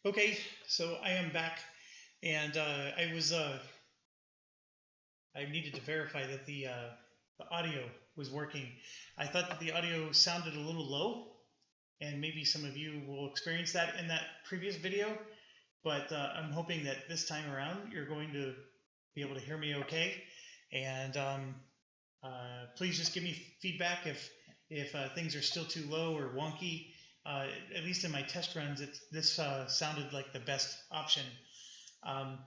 Okay, so I am back, and I needed to verify that the audio was working. I thought that the audio sounded a little low, and maybe some of you will experience that in that previous video. But I'm hoping that this time around you're going to be able to hear me okay. And please just give me feedback if things are still too low or wonky. At least in my test runs, this sounded like the best option. Um,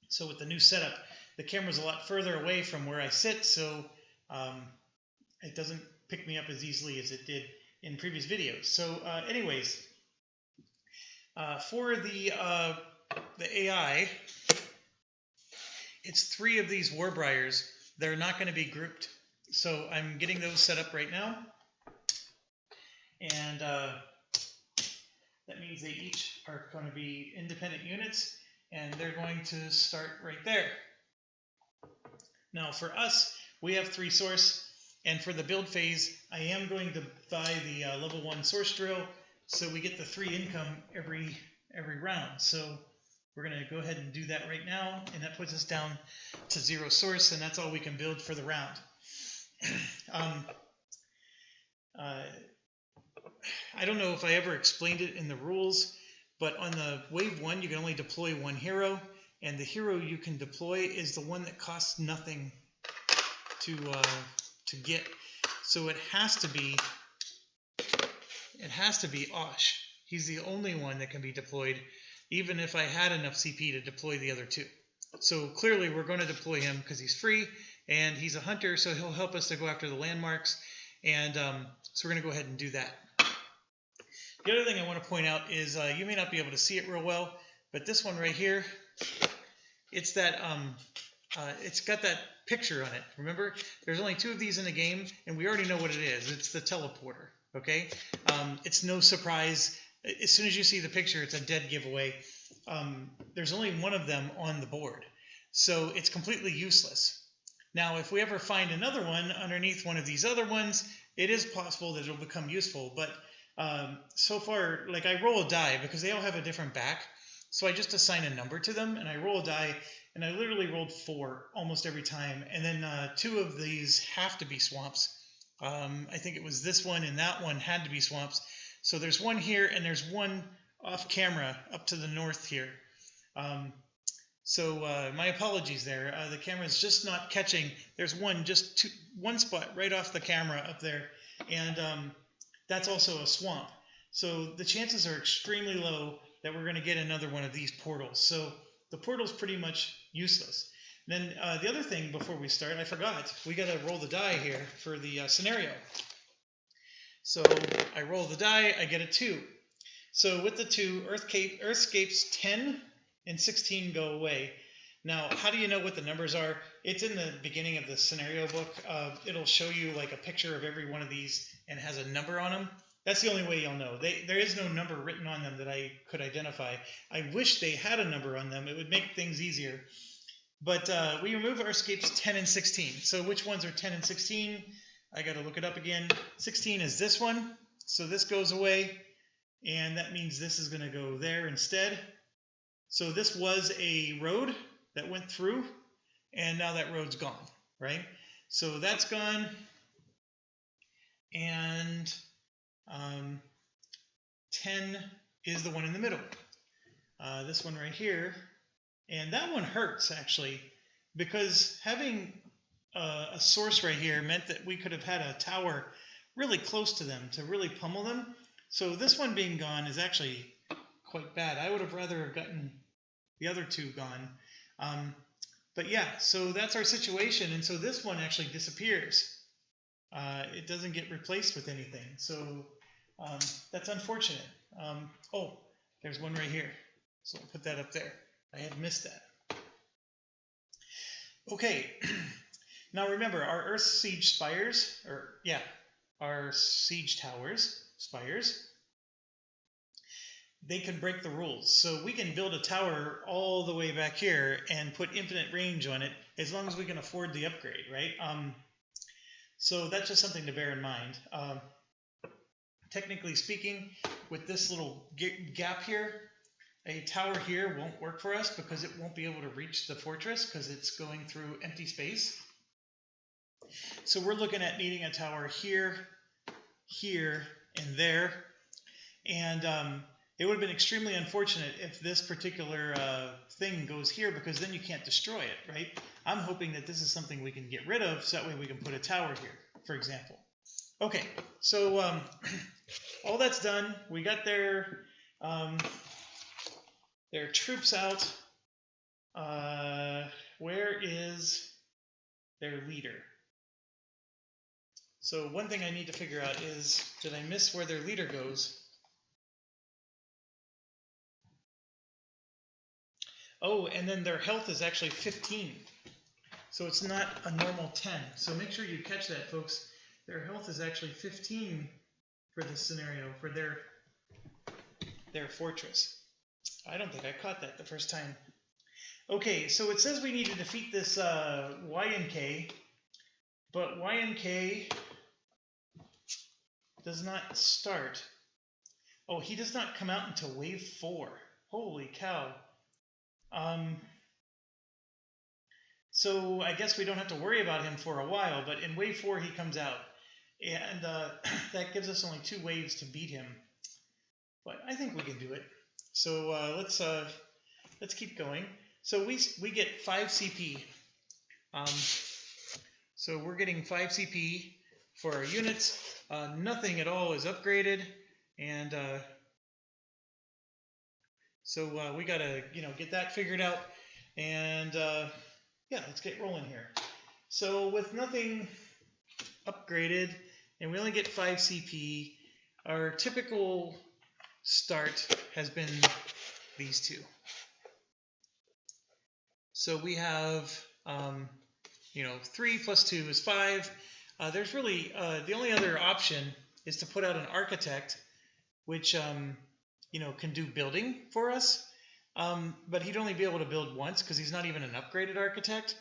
so with the new setup, the camera's a lot further away from where I sit, so um, it doesn't pick me up as easily as it did in previous videos. So, anyways, for the AI, it's 3 of these Warbriars. They're not going to be grouped, so I'm getting those set up right now, and that means they each are going to be independent units, and they're going to start right there. Now for us, we have 3 source, and for the build phase, I am going to buy the level 1 source drill, so we get the 3 income every round. So we're going to go ahead and do that right now, and that puts us down to 0 source, and that's all we can build for the round. I don't know if I ever explained it in the rules, but on the wave 1, you can only deploy 1 hero, and the hero you can deploy is the one that costs nothing to get. So it has to be Osh. He's the only one that can be deployed, even if I had enough CP to deploy the other 2. So clearly we're going to deploy him because he's free, and he's a hunter, so he'll help us to go after the landmarks, and so we're going to go ahead and do that. The other thing I want to point out is you may not be able to see it real well, but this one right here, it's that it's got that picture on it. Remember, there's only 2 of these in the game, and we already know what it is. It's the teleporter. Okay, it's no surprise. As soon as you see the picture, it's a dead giveaway. There's only 1 of them on the board, so it's completely useless. Now, if we ever find another one underneath one of these other ones, it is possible that it'll become useful, but so far, like, I roll a die because they all have a different back. So I just assign a number to them, and I roll a die, and I literally rolled 4 almost every time. And then 2 of these have to be swamps. I think it was this one and that one had to be swamps. So there's 1 here, and there's 1 off camera up to the north here. So my apologies there. The camera's just not catching. There's one spot right off the camera up there, and that's also a swamp. So the chances are extremely low that we're going to get another one of these portals. So the portal's pretty much useless. Then the other thing before we start, I forgot, we got to roll the die here for the scenario. So I roll the die, I get a 2. So with the 2, Earthscapes 10 and 16 go away. Now, how do you know what the numbers are? It's in the beginning of the scenario book. It'll show you like a picture of every one of these and has a number on them. That's the only way you'll know. There is no number written on them that I could identify. I wish they had a number on them. It would make things easier. But we remove Earthscapes 10 and 16. So which ones are 10 and 16? I got to look it up again. 16 is this one. So this goes away. And that means this is going to go there instead. So this was a road that went through. And now that road's gone, right? So that's gone. And 10 is the one in the middle. This one right here. And that one hurts, actually, because having a source right here meant that we could have had a tower really close to them to really pummel them. So this one being gone is actually quite bad. I would have rather have gotten the other 2 gone. But yeah, so that's our situation. And so this one actually disappears. It doesn't get replaced with anything. So that's unfortunate. Oh, there's one right here. So I'll put that up there. I had missed that. Okay. Now remember, our Earth Siege spires, our siege towers, spires, they can break the rules. So we can build a tower all the way back here and put infinite range on it as long as we can afford the upgrade, right? So that's just something to bear in mind. Technically speaking, with this little gap here, a tower here won't work for us because it won't be able to reach the fortress because it's going through empty space. So we're looking at needing a tower here, here, and there. And it would have been extremely unfortunate if this particular thing goes here, because then you can't destroy it, right? I'm hoping that this is something we can get rid of, so that way we can put a tower here, for example. Okay, so all that's done. We got their troops out. Where is their leader? So one thing I need to figure out is, did I miss where their leader goes? Oh, and then their health is actually 15. So it's not a normal 10. So make sure you catch that, folks. Their health is actually 15 for this scenario, for their fortress. I don't think I caught that the first time. Okay, so it says we need to defeat this Y and K, but Y and K does not start. Oh, he does not come out until wave 4. Holy cow. So I guess we don't have to worry about him for a while, but in wave 4 he comes out. And that gives us only 2 waves to beat him. But I think we can do it. So let's keep going. So we get 5 CP. So we're getting 5 CP for our units. Nothing at all is upgraded, and so we gotta get that figured out. And yeah, let's get rolling here. So with nothing upgraded, and we only get 5 CP, our typical start has been these 2. So we have 3 plus 2 is 5. There's really the only other option is to put out an architect, which can do building for us, but he'd only be able to build once because he's not even an upgraded architect.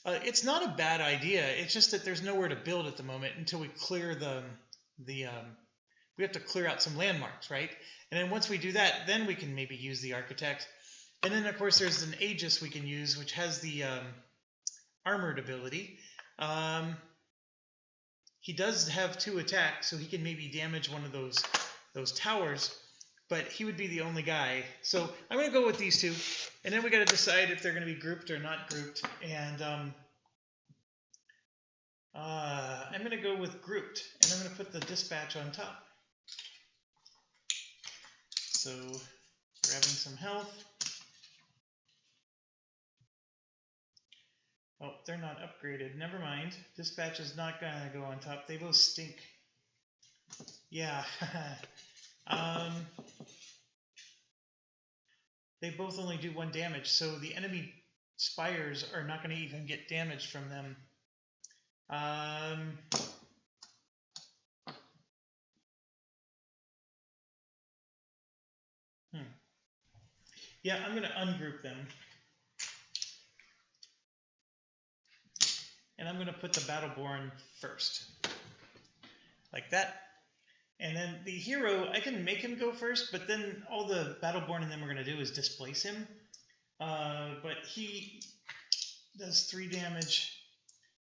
It's not a bad idea. It's just that there's nowhere to build at the moment until we clear we have to clear out some landmarks, right? And then once we do that, then we can maybe use the architect. And then of course there's an Aegis we can use, which has the armored ability. He does have 2 attacks, so he can maybe damage one of those towers, but he would be the only guy. So I'm going to go with these 2, and then we got to decide if they're going to be grouped or not grouped. And I'm going to go with grouped, and I'm going to put the dispatch on top. So grabbing some health. Oh, they're not upgraded. Never mind. Dispatch is not going to go on top. They both stink. Yeah. They both only do 1 damage, so the enemy spires are not going to even get damaged from them. Yeah, I'm going to ungroup them. And I'm going to put the Battleborn first, like that. And then the hero, I can make him go first, but then all the Battleborn and them are going to do is displace him. But he does 3 damage,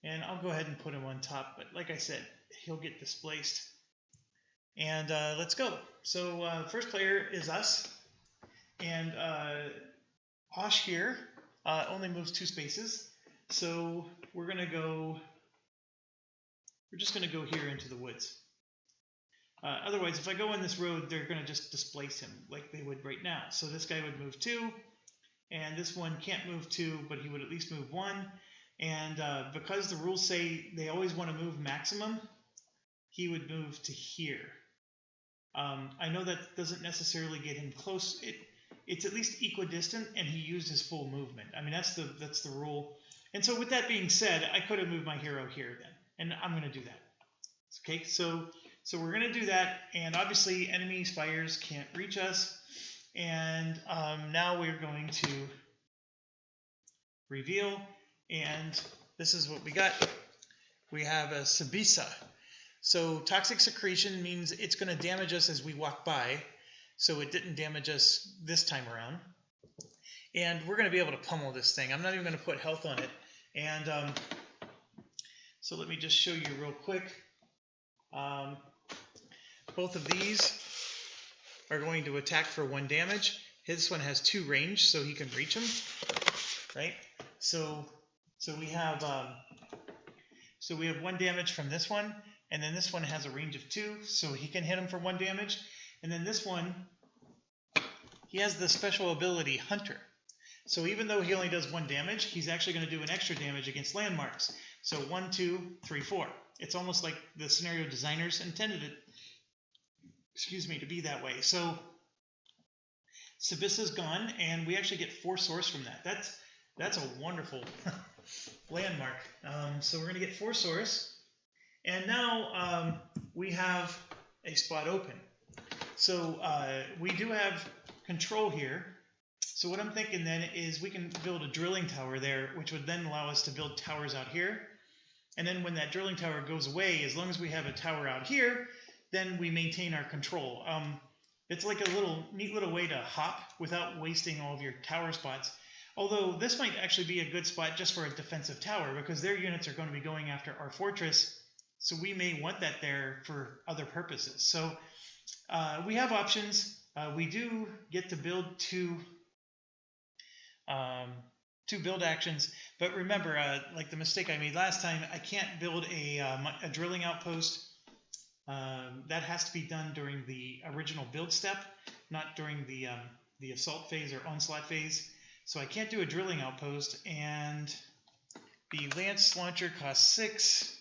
and I'll go ahead and put him on top. But like I said, he'll get displaced. And let's go. So first player is us. And Osh here only moves 2 spaces. So we're just going to go here into the woods. Otherwise, if I go in this road, they're going to just displace him like they would right now. So this guy would move 2, and this one can't move 2, but he would at least move 1. And because the rules say they always want to move maximum, he would move to here. I know that doesn't necessarily get him close. It's at least equidistant, and he used his full movement. I mean, that's the rule. And so with that being said, I could have moved my hero here then, and I'm going to do that. Okay, so we're going to do that, and obviously enemy spires can't reach us. And now we're going to reveal, and this is what we got. We have a Sabisa. So toxic secretion means it's going to damage us as we walk by. so it didn't damage us this time around. And we're going to be able to pummel this thing. I'm not even going to put health on it. And so let me just show you real quick. Both of these are going to attack for 1 damage. This one has 2 range, so he can reach them, right? So we have 1 damage from this one, and then this one has a range of 2, so he can hit him for 1 damage. And then this one, he has the special ability Hunter. So even though he only does 1 damage, he's actually going to do an extra damage against landmarks. So 1, 2, 3, 4. It's almost like the scenario designers intended it, to be that way. So Sabissa's gone, and we actually get 4 source from that. That's a wonderful landmark. So we're going to get 4 source, and now we have a spot open. So we do have control here. So what I'm thinking then is we can build a drilling tower there, which would then allow us to build towers out here. And then when that drilling tower goes away, as long as we have a tower out here, then we maintain our control. It's like a neat little way to hop without wasting all of your tower spots. Although this might actually be a good spot just for a defensive tower, because their units are going to be going after our fortress. So we may want that there for other purposes. So we have options. We do get to build 2 build actions, but remember, like the mistake I made last time, I can't build a drilling outpost. That has to be done during the original build step, not during the assault phase or onslaught phase. So I can't do a drilling outpost, and the lance launcher costs 6.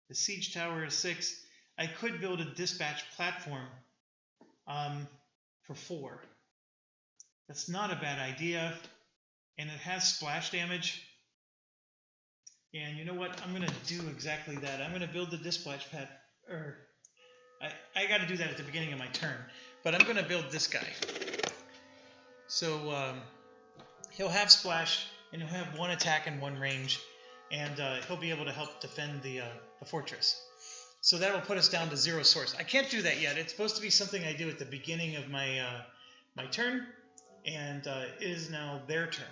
The siege tower is 6. I could build a dispatch platform for 4. That's not a bad idea. And it has splash damage. And you know what? I'm going to do exactly that. I'm going to build the dispatch pad. I got to do that at the beginning of my turn. But I'm going to build this guy. So he'll have splash, and he'll have 1 attack and 1 range. And he'll be able to help defend the fortress. So that will put us down to 0 source. I can't do that yet. It's supposed to be something I do at the beginning of my my turn. And it is now their turn.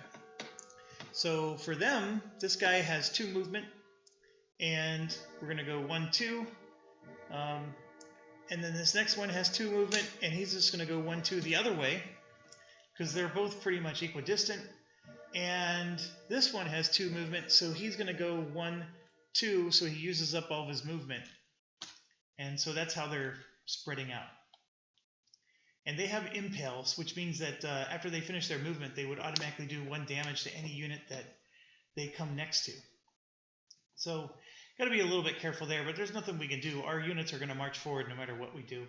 So for them, this guy has 2 movement, and we're going to go 1, 2, and then this next one has 2 movement, and he's just going to go 1, 2 the other way, because they're both pretty much equidistant. And this one has 2 movement, so he's going to go 1, 2, so he uses up all of his movement. And so that's how they're spreading out. And they have impales, which means that after they finish their movement, they would automatically do 1 damage to any unit that they come next to. So, got to be a little bit careful there, but there's nothing we can do. Our units are going to march forward no matter what we do.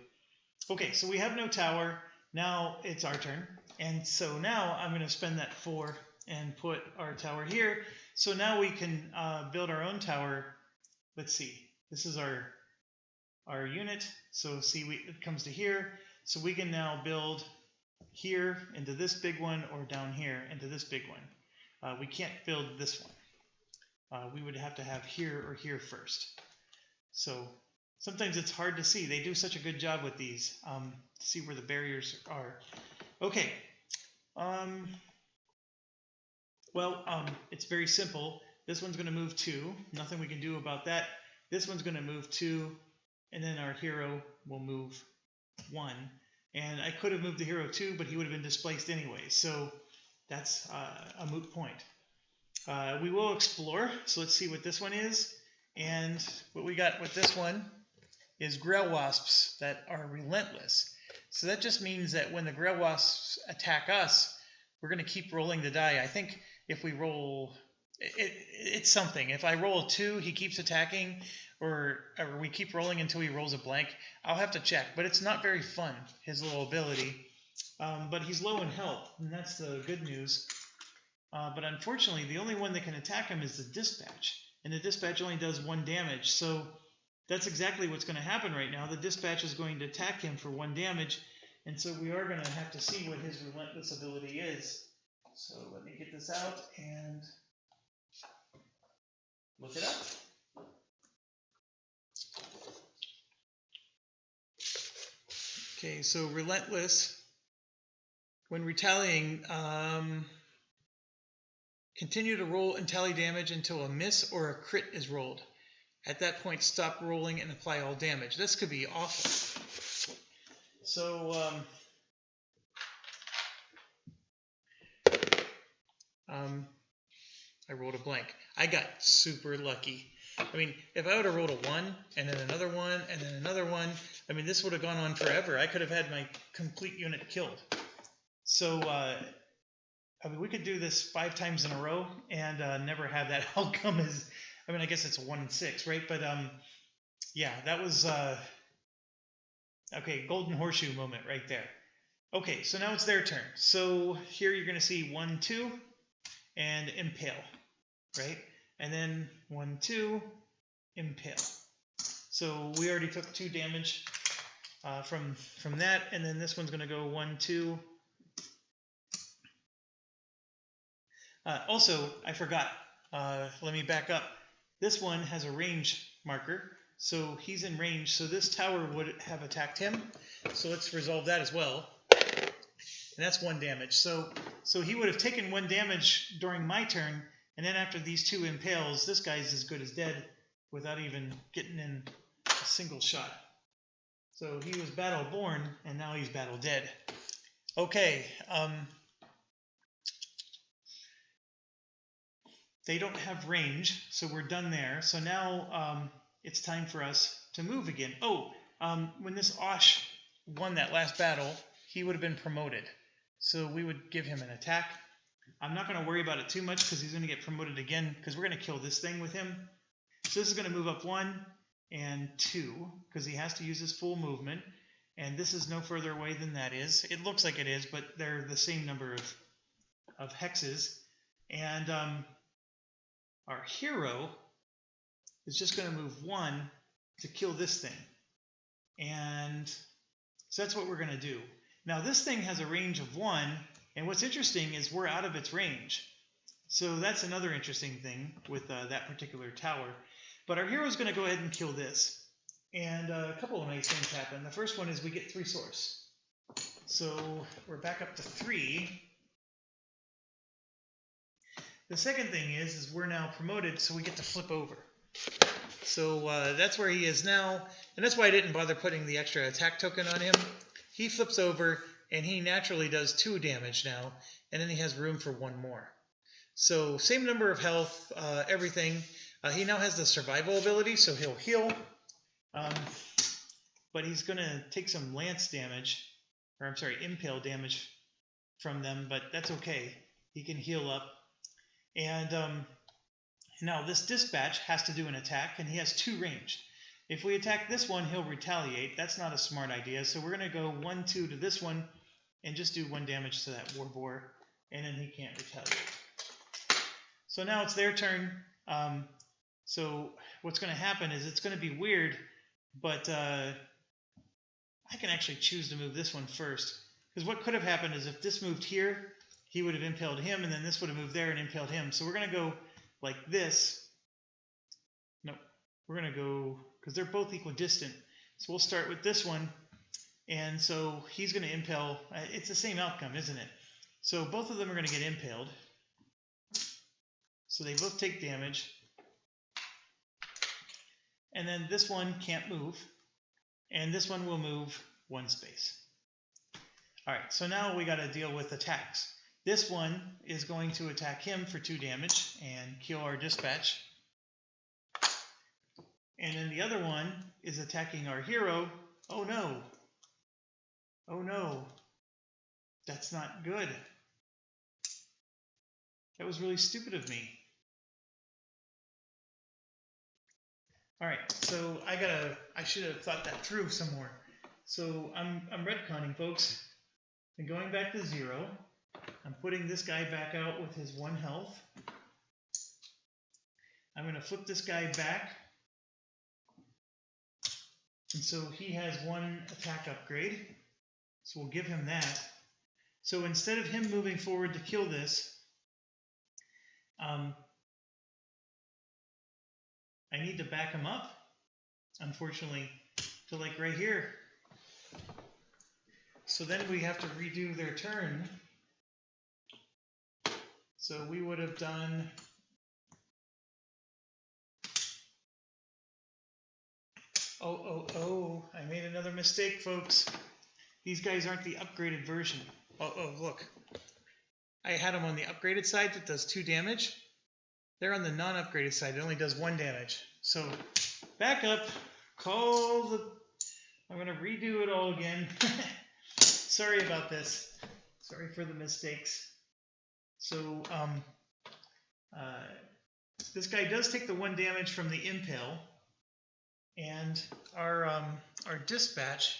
Okay, so we have no tower. Now it's our turn. And so now I'm going to spend that 4 and put our tower here. So now we can build our own tower. Let's see. This is our unit. So see, it comes to here. So we can now build here into this big one, or down here into this big one. We can't build this one. We would have to have here or here first. So sometimes it's hard to see. They do such a good job with these to see where the barriers are. Okay. It's very simple. This one's going to move 2. Nothing we can do about that. This one's going to move 2, and then our hero will move 1. And I could have moved the hero 2, but he would have been displaced anyway. So that's a moot point. We will explore. So let's see what this one is. And what we got with this one is Grail Wasps that are relentless. So that just means that when the Grail Wasps attack us, we're going to keep rolling the die. I think if we roll... It's something. If I roll a 2, he keeps attacking, or we keep rolling until he rolls a blank. I'll have to check, but it's not very fun, his little ability. But he's low in health, and that's the good news. But unfortunately, the only one that can attack him is the Dispatch, and the Dispatch only does 1 damage. So that's exactly what's going to happen right now. The Dispatch is going to attack him for 1 damage, and so we are going to have to see what his relentless ability is. So let me get this out and look it up. Okay, so Relentless when retaliating, continue to roll and tally damage until a miss or a crit is rolled. At that point, stop rolling and apply all damage. This could be awful. So, I rolled a blank. I got super lucky. I mean, if I would have rolled a 1, and then another 1, and then another 1, I mean, this would have gone on forever. I could have had my complete unit killed. So, I mean, we could do this 5 times in a row and never have that outcome as, I mean, I guess it's a 1 in 6, right? But, yeah, that was, okay, golden horseshoe moment right there. Okay, so now it's their turn. So here you're going to see 1, 2, and impale, right? And then 1, 2, impale. So we already took 2 damage from that, and then this one's going to go 1, 2. Also, I forgot. Let me back up. This one has a range marker, so he's in range. So this tower would have attacked him. So let's resolve that as well. And that's 1 damage. So he would have taken 1 damage during my turn, and then after these 2 impales, this guy's as good as dead without even getting in a single shot. So he was battle born, and now he's battle dead. Okay. They don't have range, so we're done there. So now it's time for us to move again. Oh, when this Osh won that last battle, he would have been promoted. So we would give him an attack. I'm not going to worry about it too much because he's going to get promoted again because we're going to kill this thing with him. So this is going to move up 1 and 2 because he has to use his full movement. And this is no further away than that is. It looks like it is, but they're the same number of hexes. And our hero is just going to move 1 to kill this thing. And so that's what we're going to do. Now this thing has a range of 1, and what's interesting is we're out of its range. So that's another interesting thing with that particular tower. But our hero is going to go ahead and kill this. And a couple of nice things happen. The first one is we get 3 source. So we're back up to 3. The second thing is we're now promoted, so we get to flip over. So that's where he is now, and that's why I didn't bother putting the extra attack token on him. He flips over, and he naturally does 2 damage now, and then he has room for 1 more. So same number of health, everything. He now has the survival ability, so he'll heal. But he's going to take some lance damage, or I'm sorry, impale damage from them, but that's okay. He can heal up. And now this dispatch has to do an attack, and he has 2 range. If we attack this one, he'll retaliate. That's not a smart idea. So we're going to go 1, 2 to this one and just do 1 damage to that war boar, and then he can't retaliate. So now it's their turn. So what's going to happen is it's going to be weird, but I can actually choose to move this one first. Because what could have happened is if this moved here, he would have impaled him, and then this would have moved there and impaled him. So we're going to go like this. No, we're going to go, because they're both equidistant. So we'll start with this one, and so he's going to impale. It's the same outcome, isn't it? So both of them are going to get impaled. So they both take damage. And then this one can't move, and this one will move 1 space. All right, so now we got to deal with attacks. This one is going to attack him for 2 damage and kill our dispatch. And then the other one is attacking our hero. Oh no. Oh no. That's not good. That was really stupid of me. All right, so I should have thought that through some more. So I'm retconning, folks. And going back to 0. I'm putting this guy back out with his 1 health. I'm going to flip this guy back. And so he has 1 attack upgrade. So we'll give him that. So instead of him moving forward to kill this, I need to back him up, unfortunately, to like right here. So then we have to redo their turn. So we would have done... Oh, I made another mistake, folks. These guys aren't the upgraded version. Oh, look. I had them on the upgraded side that does 2 damage. They're on the non-upgraded side. It only does 1 damage. So, back up. Call the... I'm going to redo it all again. Sorry about this. Sorry for the mistakes. So, this guy does take the 1 damage from the impale. And our dispatch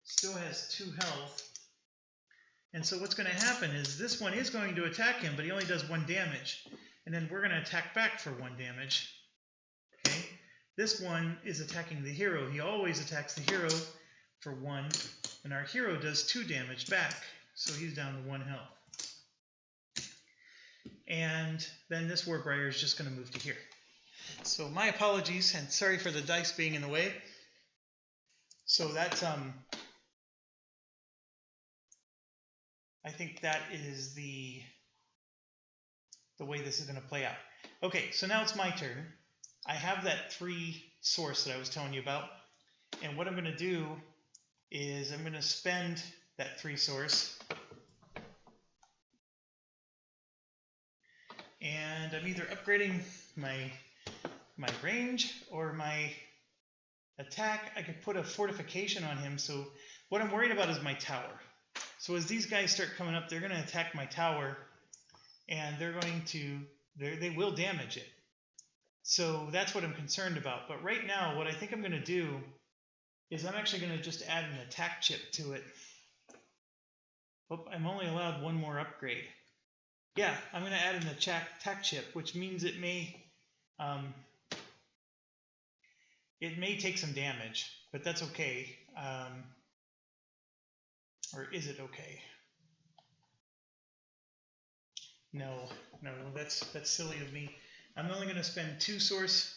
still has 2 health. And so what's going to happen is this one is going to attack him, but he only does 1 damage. And then we're going to attack back for 1 damage. Okay? This one is attacking the hero. He always attacks the hero for 1. And our hero does 2 damage back. So he's down to 1 health. And then this Warbriar is just going to move to here. So my apologies, and sorry for the dice being in the way. So that's, I think that is the way this is going to play out. Okay, so now it's my turn. I have that 3 source that I was telling you about. And what I'm going to do is I'm going to spend that 3 source. And I'm either upgrading my range or my attack. I could put a fortification on him. So what I'm worried about is my tower. So as these guys start coming up, they're going to attack my tower, and they're going to, they will damage it. So that's what I'm concerned about. But right now, what I think I'm going to do is I'm actually going to just add an attack chip to it. Oh, I'm only allowed 1 more upgrade. Yeah, I'm going to add an attack chip, which means it may take some damage, but that's okay. Or is it okay? No, that's silly of me. I'm only going to spend 2 source,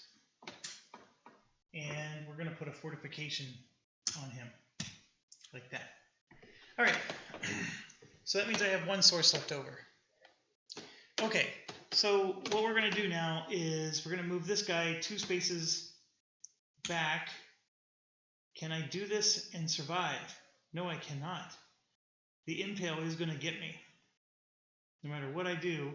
and we're going to put a fortification on him, like that. All right, so that means I have 1 source left over. Okay, so what we're going to do now is we're going to move this guy 2 spaces back. Can I do this and survive? No, I cannot. The impale is going to get me. No matter what I do,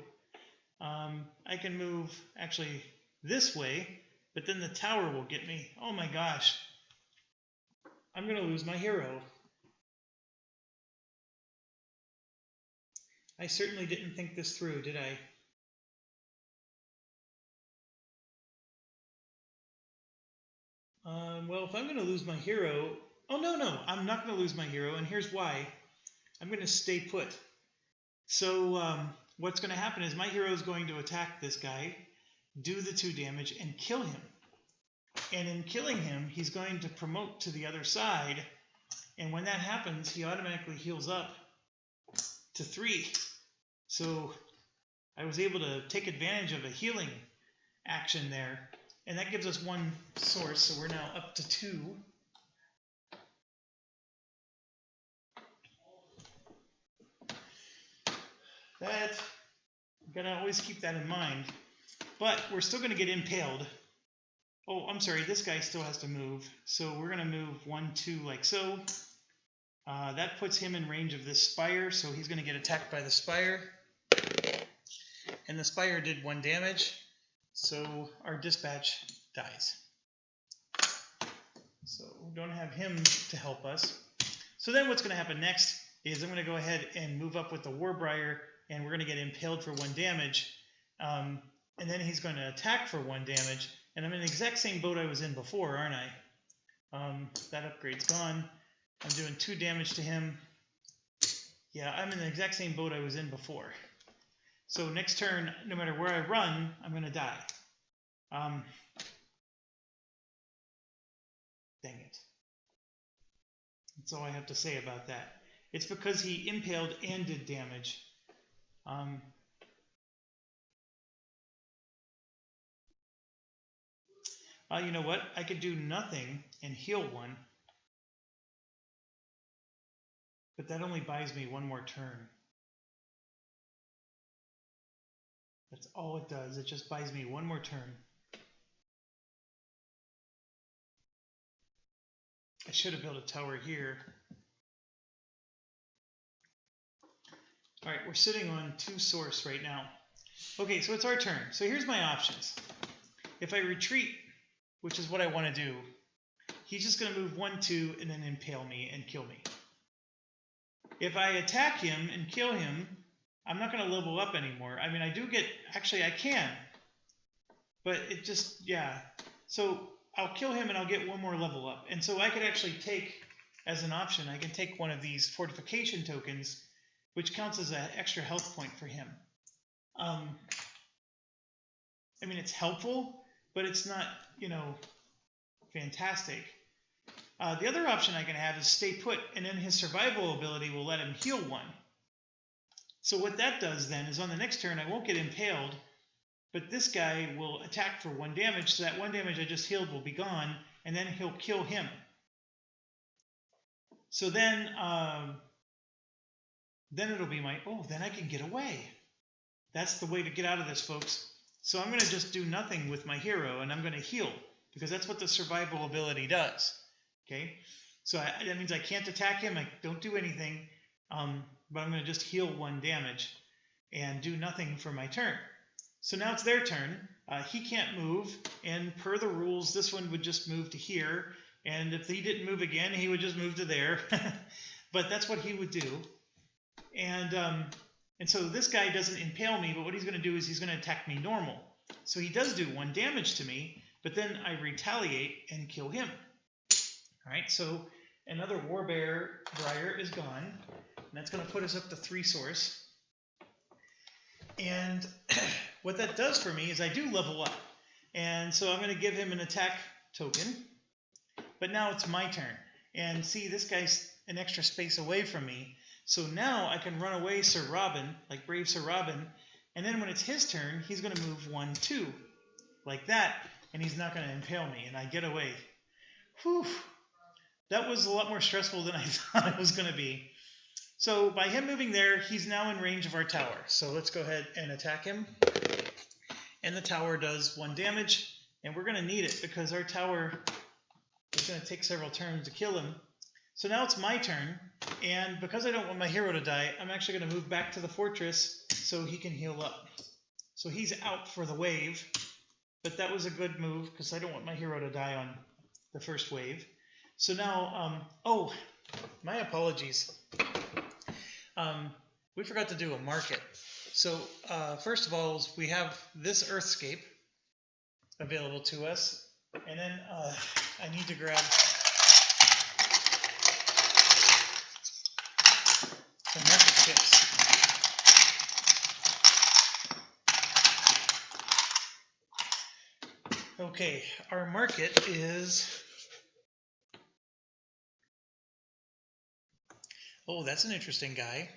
I can move actually this way, but then the tower will get me. Oh my gosh. I'm going to lose my hero. I certainly didn't think this through, did I? Well, if I'm going to lose my hero... Oh, no, I'm not going to lose my hero, and here's why. I'm going to stay put. So what's going to happen is my hero is going to attack this guy, do the 2 damage, and kill him. And in killing him, he's going to promote to the other side, and when that happens, he automatically heals up to 3. So I was able to take advantage of a healing action there, and that gives us 1 source, so we're now up to 2. That, I'm going to always keep that in mind. But we're still going to get impaled. Oh, I'm sorry, this guy still has to move. So we're going to move 1, 2 like so. That puts him in range of this spire, so he's going to get attacked by the spire. And the spire did 1 damage, so our dispatch dies. So we don't have him to help us. So then what's going to happen next is I'm going to go ahead and move up with the Warbriar, and we're going to get impaled for 1 damage. And then he's going to attack for 1 damage. And I'm in the exact same boat I was in before, aren't I? That upgrade's gone. I'm doing 2 damage to him. Yeah, I'm in the exact same boat I was in before. So next turn, no matter where I run, I'm going to die. Dang it. That's all I have to say about that. It's because he impaled and did damage. You know what? I could do nothing and heal 1. But that only buys me one more turn. That's all it does. It just buys me one more turn. I should have built a tower here. All right, we're sitting on 2 source right now. Okay, so it's our turn. So here's my options. If I retreat, which is what I want to do, he's just going to move 1, 2, and then impale me and kill me. If I attack him and kill him, I'm not going to level up anymore. I mean, I do get, actually I can, but it just, yeah. So I'll kill him and I'll get 1 more level up. And so I could actually take, as an option, I can take one of these fortification tokens, which counts as an extra health point for him. I mean, it's helpful, but it's not, you know, fantastic. The other option I can have is stay put, and then his survival ability will let him heal 1. So what that does then is on the next turn, I won't get impaled, but this guy will attack for 1 damage, so that 1 damage I just healed will be gone, and then he'll kill him. So then it'll be my, oh, then I can get away. That's the way to get out of this, folks. So I'm going to just do nothing with my hero, and I'm going to heal, because that's what the survival ability does. Okay? So that means I can't attack him, I don't do anything, but I'm going to just heal 1 damage and do nothing for my turn. So now it's their turn. He can't move, and per the rules, this one would just move to here, and if he didn't move again, he would just move to there. But that's what he would do. And so this guy doesn't impale me, but what he's going to do is he's going to attack me normal. So he does do 1 damage to me, but then I retaliate and kill him. All right, so another Warbear Briar is gone, and that's going to put us up to 3 source. And what that does for me is I do level up. And so I'm going to give him an attack token, but now it's my turn. And see, this guy's an extra space away from me. So now I can run away Sir Robin, like Brave Sir Robin, and then when it's his turn, he's going to move 1, 2, like that, and he's not going to impale me, and I get away. Whew. That was a lot more stressful than I thought it was going to be. So by him moving there, he's now in range of our tower. So let's go ahead and attack him. And the tower does 1 damage, and we're going to need it because our tower is going to take several turns to kill him. So now it's my turn, and because I don't want my hero to die, I'm actually going to move back to the fortress so he can heal up. So he's out for the wave, but that was a good move because I don't want my hero to die on the first wave. So now, oh, my apologies. We forgot to do a market. So first of all, we have this Earthscape available to us, and then I need to grab some market chips. Okay, our market is... Oh, that's an interesting guy.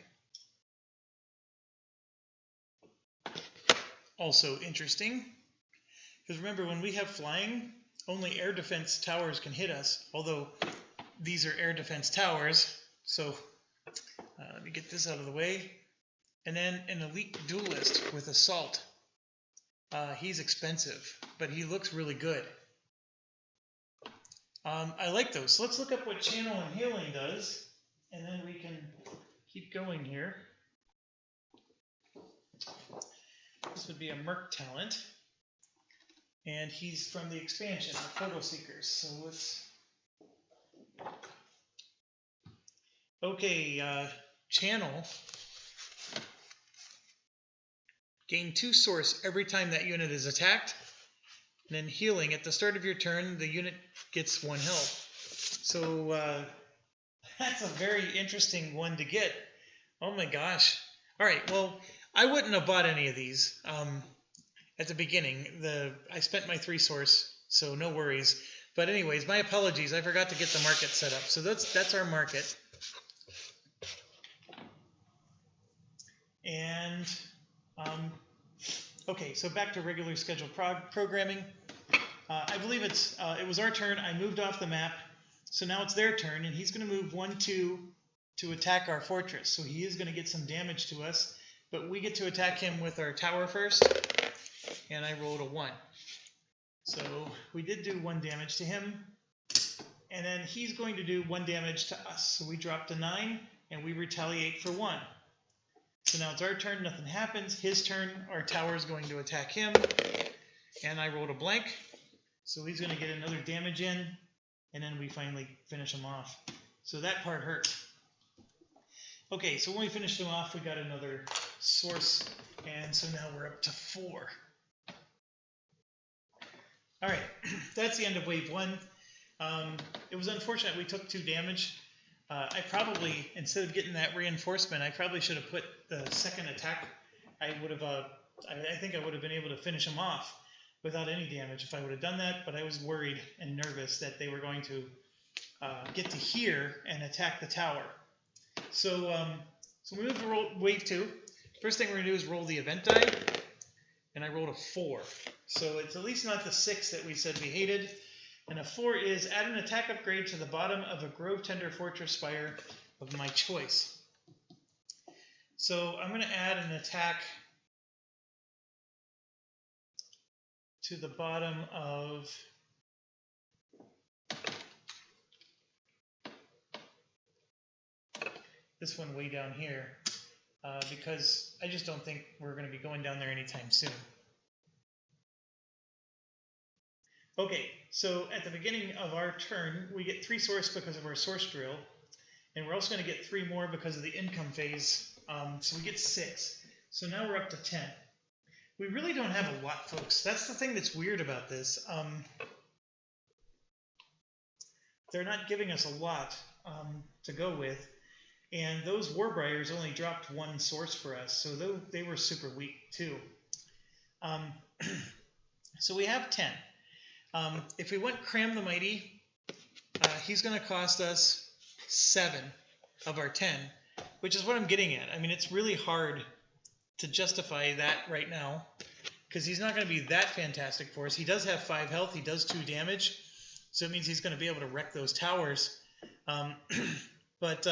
Also interesting, because remember, when we have flying, only air defense towers can hit us, although these are air defense towers. So let me get this out of the way. And then an elite duelist with assault. He's expensive, but he looks really good. I like those. So let's look up what channel and healing does, and then we can keep going here. This would be a Merc talent, and he's from the expansion, the Photo Seekers. So let's... Okay, channel. Gain 2 source every time that unit is attacked. And then healing. At the start of your turn, the unit gets 1 health. So that's a very interesting one to get. Oh my gosh. All right, well, I wouldn't have bought any of these at the beginning. I spent my 3 source, so no worries. But anyways, my apologies. I forgot to get the market set up. So that's our market. And okay, so back to regular scheduled programming. I believe it was our turn. I moved off the map, so now it's their turn, and he's going to move 1, 2, to attack our fortress. So he is going to get some damage to us, but we get to attack him with our tower first, and I rolled a 1. So we did do 1 damage to him, and then he's going to do 1 damage to us. So we dropped a 9, and we retaliate for 1. So now it's our turn, nothing happens. His turn, our tower is going to attack him, and I rolled a blank. So he's going to get another damage in, and then we finally finish him off. So that part hurt. Okay, so when we finished him off, we got another source, and so now we're up to 4. All right, that's the end of wave 1. It was unfortunate we took 2 damage. I probably, instead of getting that reinforcement, I probably should have put the second attack. I would have, I think I would have been able to finish him off without any damage if I would have done that, but I was worried and nervous that they were going to get to here and attack the tower. So, so we move to wave 2. First thing we're going to do is roll the event die, and I rolled a 4. So it's at least not the 6 that we said we hated. And a 4 is add an attack upgrade to the bottom of a Grove Tender Fortress Spire of my choice. So I'm going to add an attack to the bottom of this one way down here, because I just don't think we're going to be going down there anytime soon. Okay, so at the beginning of our turn, we get 3 source because of our source drill, and we're also going to get 3 more because of the income phase, so we get 6. So now we're up to 10. We really don't have a lot, folks. That's the thing that's weird about this. They're not giving us a lot to go with, and those Warbriars only dropped 1 source for us, so they were super weak too. So we have 10. If we went Cram the Mighty, he's going to cost us 7 of our 10, which is what I'm getting at. I mean, it's really hard to justify that right now, because he's not going to be that fantastic for us. He does have 5 health, he does 2 damage, so it means he's going to be able to wreck those towers. But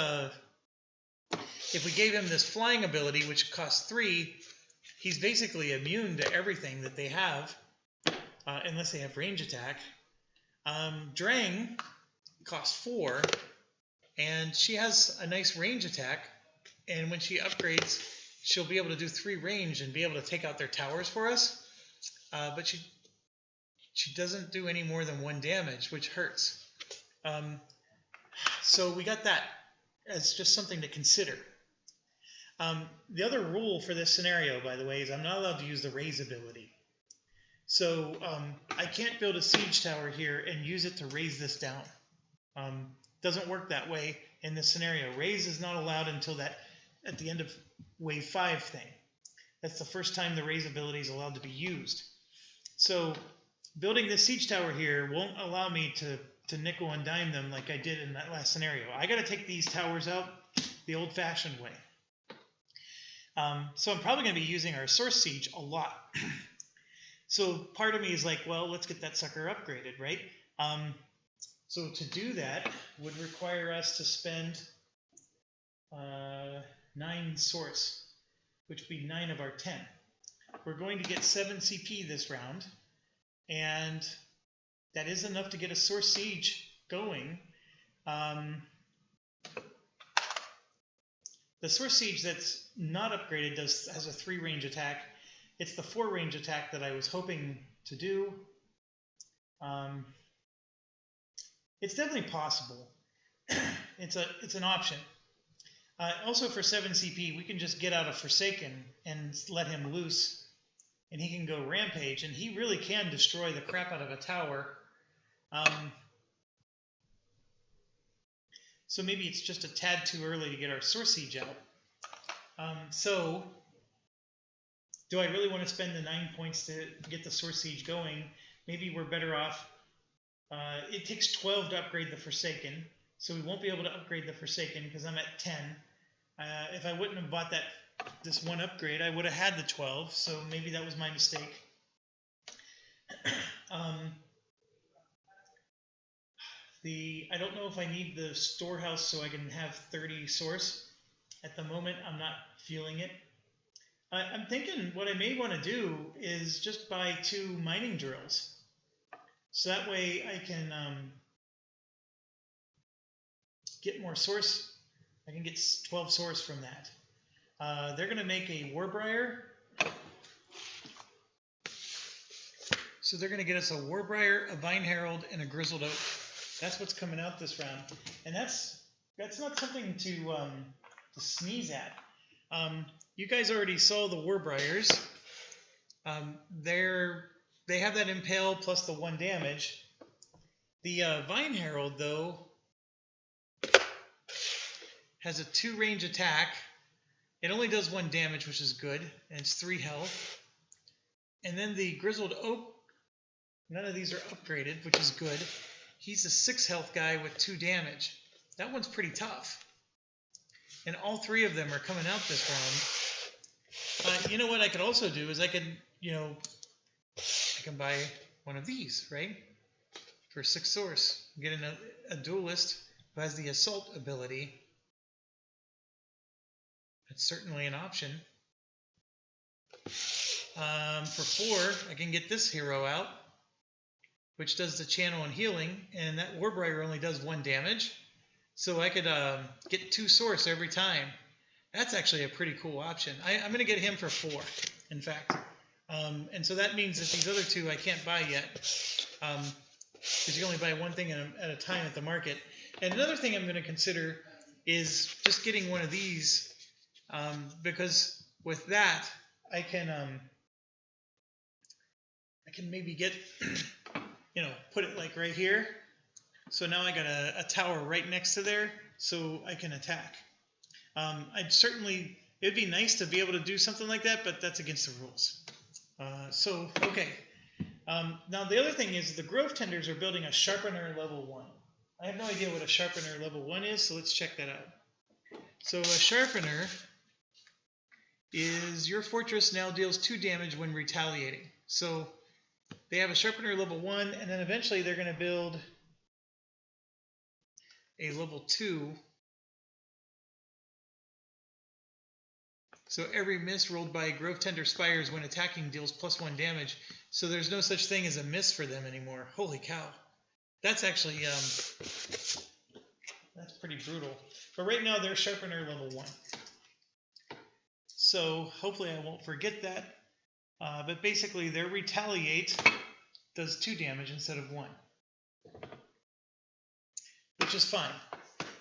if we gave him this flying ability, which costs 3, he's basically immune to everything that they have. Unless they have range attack. Drang costs 4, and she has a nice range attack, and when she upgrades, she'll be able to do 3 range and be able to take out their towers for us, but she doesn't do any more than 1 damage, which hurts. So we got that as just something to consider. The other rule for this scenario, by the way, is I'm not allowed to use the raise ability. So I can't build a siege tower here and use it to raise this down. Doesn't work that way in this scenario. Raise is not allowed until that at the end of wave 5 thing. That's the first time the raise ability is allowed to be used. So building this siege tower here won't allow me to nickel and dime them like I did in that last scenario. I got to take these towers out the old-fashioned way. So I'm probably going to be using our source siege a lot. So part of me is like, well, let's get that sucker upgraded, right? So to do that would require us to spend 9 source, which would be 9 of our 10. We're going to get 7 CP this round, and that is enough to get a source siege going. The source siege that's not upgraded has a 3 range attack. It's the 4 range attack that I was hoping to do. It's definitely possible. It's an option. Also for 7 CP, we can just get out of Forsaken and let him loose, and he can go rampage, and he really can destroy the crap out of a tower. So maybe it's just a tad too early to get our source siege out. So do I really want to spend the 9 points to get the source siege going? Maybe we're better off. It takes 12 to upgrade the Forsaken, so we won't be able to upgrade the Forsaken because I'm at 10. If I wouldn't have bought this one upgrade, I would have had the 12, so maybe that was my mistake. I don't know if I need the storehouse so I can have 30 source. At the moment, I'm not feeling it. I'm thinking what I may want to do is just buy 2 mining drills. So that way I can get more source. I can get 12 source from that. They're going to make a Warbriar. So they're going to get us a Warbriar, a Vine Herald, and a Grizzled Oak. That's what's coming out this round. And that's not something to sneeze at. You guys already saw the Warbriars. They have that Impale plus the 1 damage. The Vine Herald, though, has a 2 range attack. It only does 1 damage, which is good, and it's 3 health. And then the Grizzled Oak, none of these are upgraded, which is good. He's a 6 health guy with 2 damage. That one's pretty tough. And all 3 of them are coming out this round. You know what I could also do is I can buy one of these, right? For 6 source. Get a duelist who has the assault ability. That's certainly an option. For 4, I can get this hero out, which does the channel and healing, and that Warbriar only does 1 damage. So I could get 2 source every time. That's actually a pretty cool option. I'm going to get him for 4, in fact. And so that means that these other 2 I can't buy yet, because you can only buy 1 thing at a time at the market. And another thing I'm going to consider is just getting one of these, because with that I can maybe get, put it like right here. So now I got a tower right next to there, so I can attack. It'd be nice to be able to do something like that, but that's against the rules. Okay. Now the other thing is the Grove Tenders are building a Sharpener level 1. I have no idea what a Sharpener level 1 is, so let's check that out. So a Sharpener is your fortress now deals 2 damage when retaliating. So they have a Sharpener level 1, and then eventually they're going to build a level 2. So every miss rolled by Grove Tender Spires when attacking deals +1 damage. So there's no such thing as a miss for them anymore. Holy cow. That's actually, that's pretty brutal. But right now they're Sharpener level 1. So hopefully I won't forget that. But basically their Retaliate does 2 damage instead of 1. Which is fine.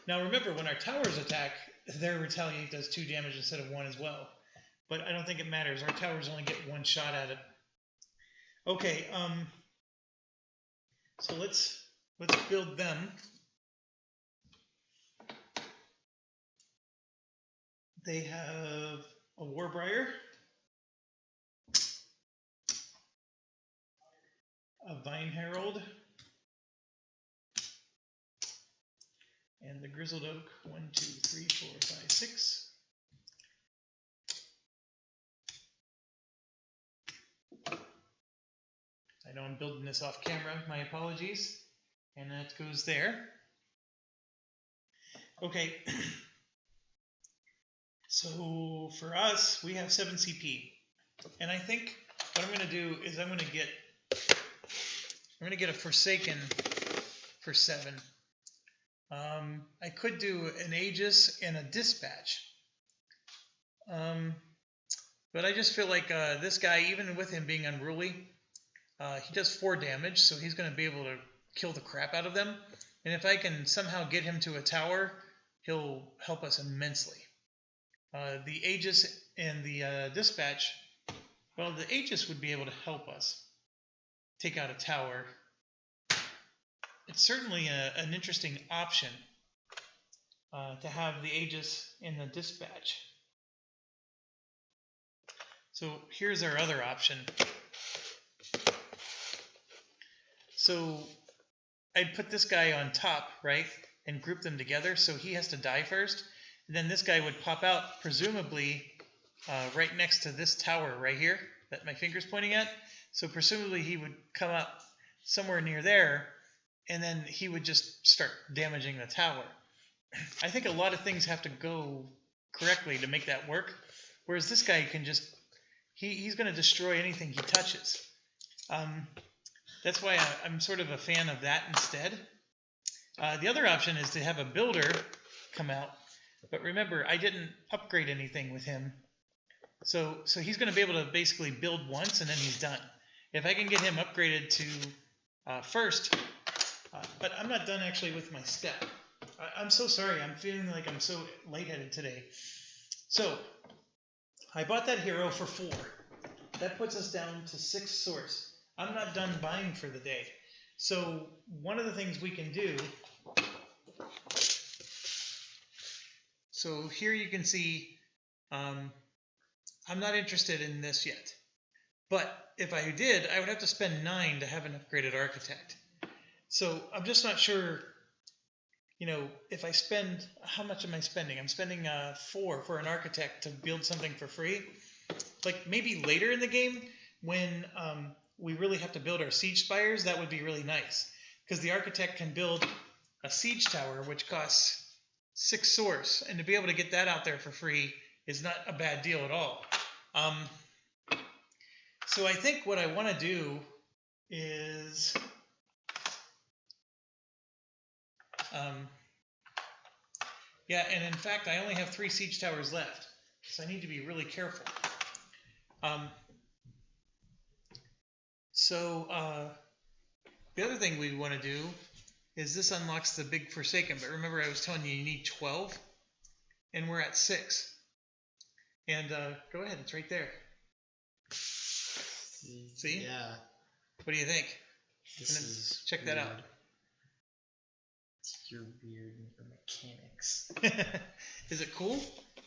Now remember, when our towers attack, their Retaliate does 2 damage instead of 1 as well. But I don't think it matters. Our towers only get 1 shot at it. Okay, so let's build them. They have a Warbriar, a Vine Herald, and the Grizzled Oak. 1, 2, 3, 4, 5, 6. I know I'm building this off camera. My apologies. And that goes there. Okay. So for us, we have 7 CP. And I think what I'm going to do is I'm going to get a Forsaken for 7. I could do an Aegis and a Dispatch. But I just feel like this guy, even with him being unruly, he does 4 damage, so he's going to be able to kill the crap out of them. And if I can somehow get him to a tower, he'll help us immensely. The Aegis and the Dispatch, well, the Aegis would be able to help us take out a tower. It's certainly an interesting option to have the Aegis and the Dispatch. So here's our other option. So I'd put this guy on top, right, and group them together, so he has to die first. And then this guy would pop out, presumably right next to this tower right here that my finger's pointing at. So presumably he would come up somewhere near there, and then he would just start damaging the tower. I think a lot of things have to go correctly to make that work, whereas this guy can just, he's going to destroy anything he touches. That's why I'm sort of a fan of that instead. The other option is to have a builder come out, but remember, I didn't upgrade anything with him. So he's going to be able to basically build once and then he's done. If I can get him upgraded to first, but I'm not done actually with my step. I'm so sorry. I'm feeling like I'm so lightheaded today. So I bought that hero for 4. That puts us down to 6 source. I'm not done buying for the day. So one of the things we can do, so here you can see, I'm not interested in this yet. But if I did, I would have to spend 9 to have an upgraded architect. So I'm just not sure, you know, if I spend, how much am I spending? I'm spending 4 for an architect to build something for free. Like maybe later in the game when we really have to build our siege spires, that would be really nice. Because the architect can build a siege tower, which costs 6 source. And to be able to get that out there for free is not a bad deal at all. So I think what I want to do is yeah, and in fact I only have 3 siege towers left, so I need to be really careful. The other thing we want to do is this unlocks the big Forsaken, but remember I was telling you need 12 and we're at 6. And go ahead, it's right there. See? Yeah. What do you think? Check that out. You're weird in your mechanics. Is it cool?